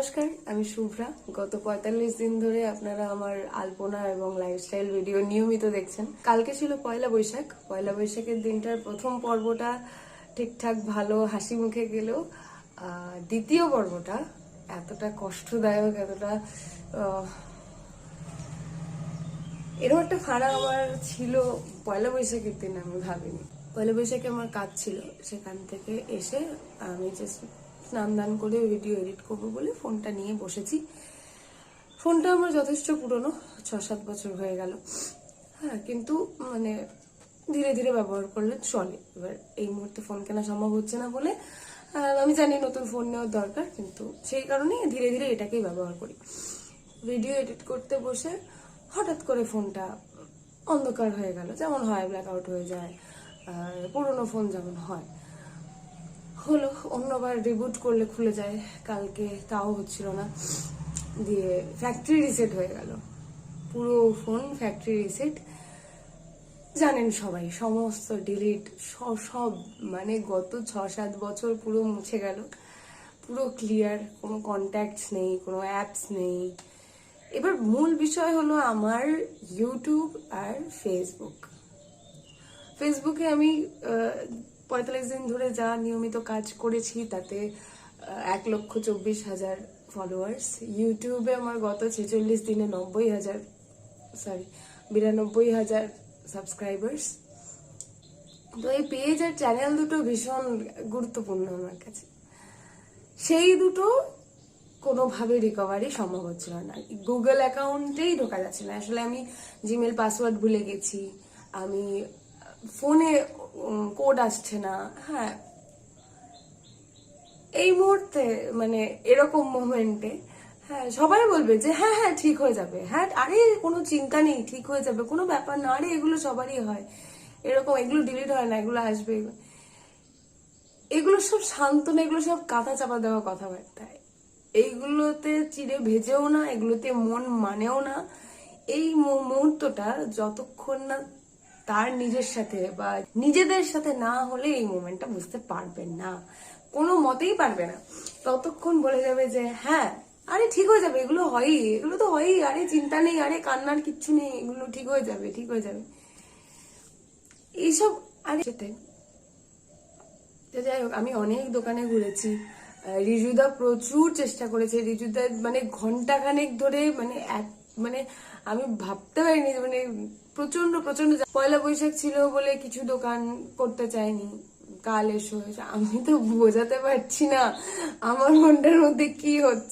নমস্কার, আমি শুভ্রা। গত ৪৫ দিন ধরে আপনারা আমার আলপনা এবং লাইফস্টাইল ভিডিও নিয়মিত দেখছেন। কালকে ছিল পয়লা বৈশাখ। পয়লা বৈশাখের দিনটার প্রথম পর্বটা ঠিকঠাক ভালো হাসি মুখে গেলেও দ্বিতীয় পর্বটা এতটা কষ্টদায়ক, এতটা এরকম একটা ফাড়া আমার ছিল পয়লা বৈশাখের দিন আমি ভাবিনি। পয়লা বৈশাখে আমার কাজ ছিল, সেখান থেকে এসে আমি জাস্ট স্নান দান করে ভিডিও এডিট করবো বলে ফোনটা নিয়ে বসেছি। ফোনটা আমার যথেষ্ট পুরনো, ৬-৭ বছর হয়ে গেল। হ্যাঁ, কিন্তু মানে ধীরে ধীরে ব্যবহার করলে চলে। এবার এই মুহূর্তে ফোন কেনা সম্ভব হচ্ছে না বলে আমি জানি নতুন ফোন নেওয়ার দরকার, কিন্তু সেই কারণেই ধীরে ধীরে এটাকেই ব্যবহার করি। ভিডিও এডিট করতে বসে হঠাৎ করে ফোনটা অন্ধকার হয়ে গেল, যেমন হয় ব্ল্যাক আউট হয়ে যায়, পুরোনো ফোন যেমন হয় হলো। অন্যবার রিবুট করলে খুলে যায়, কালকে তাও হচ্ছিল না। দিয়ে ফ্যাক্টরি রিসেট হয়ে গেল, পুরো ফোন ফ্যাক্টরি রিসেট। জানেন সবাই, সমস্ত ডিলিট সব মানে গত ৬-৭ বছর পুরো মুছে গেল, পুরো ক্লিয়ার, কোনো কন্ট্যাক্টস নেই, কোনো অ্যাপস নেই। এবার মূল বিষয় হলো আমার ইউটিউব আর ফেসবুকে আমি ৪৫ দিন ধরে যা নিয়মিত কাজ করেছি তাতে ১,২৪,০০০ ফলোয়ার্স। ইউটিউবে আমার গত ৪৬ দিনে ৯২,০০০ সাবস্ক্রাইবার্স। তো এই পেজ আর চ্যানেল দুটো ভীষণ গুরুত্বপূর্ণ আমার কাছে। সেই দুটো কোনোভাবে রিকভারি সম্ভব হচ্ছিল না, গুগল অ্যাকাউন্টেই ঢোকা যাচ্ছে না। আসলে আমি জিমেল পাসওয়ার্ড ভুলে গেছি, আমি ফোনে কোড আসছে না। হ্যাঁ, এই মুহূর্তে মানে এরকম মোমেন্টে হ্যাঁ সবাই বলবে যে হ্যাঁ হ্যাঁ ঠিক হয়ে যাবে, হ্যাঁ আরে কোনো চিন্তা নেই, ঠিক হয়ে যাবে, কোনো ব্যাপার না, আরে এগুলো সবারই হয়, এরকম এগুলো ডিলিট হয় না, এগুলো আসবে। এগুলো সব সান্ত্বনা, এগুলো সব কাঁথা চাপা দেওয়া কথাবার্তা। এইগুলোতে চিড়ে ভেজেও না, এগুলোতে মন মানেও না। এই মুহূর্তটা যতক্ষণ না তার নিজের সাথে বা নিজেদের সাথে না হলে এই মোমেন্টটা বুঝতে পারবেন না, কোনো মতেই পারবে না। ততক্ষণ বলে যাবে যে হ্যাঁ আরে ঠিক হয়ে যাবে, এগুলো হয়ই, এগুলো তো হয়ই, আরে চিন্তা নেই, আরে কান্নার কিচ্ছু নেই, এগুলো ঠিক হয়ে যাবে, ঠিক হয়ে যাবে, এইসব। আরে সেটাই। যাই হোক, আমি অনেক দোকানে ঘুরেছি, রিজুদা প্রচুর চেষ্টা করেছে, রিজুদা মানে ঘন্টাখানেক ধরে মানে মানে আমি ভাবতে পারিনি, মানে প্রচন্ড প্রচন্ড। পয়লা বৈশাখ ছিল বলে কিছু দোকান করতে চাইনি, কাল এসো। আমি তো বোঝাতে পারছি না আমার মনটার মধ্যে কি হচ্ছে।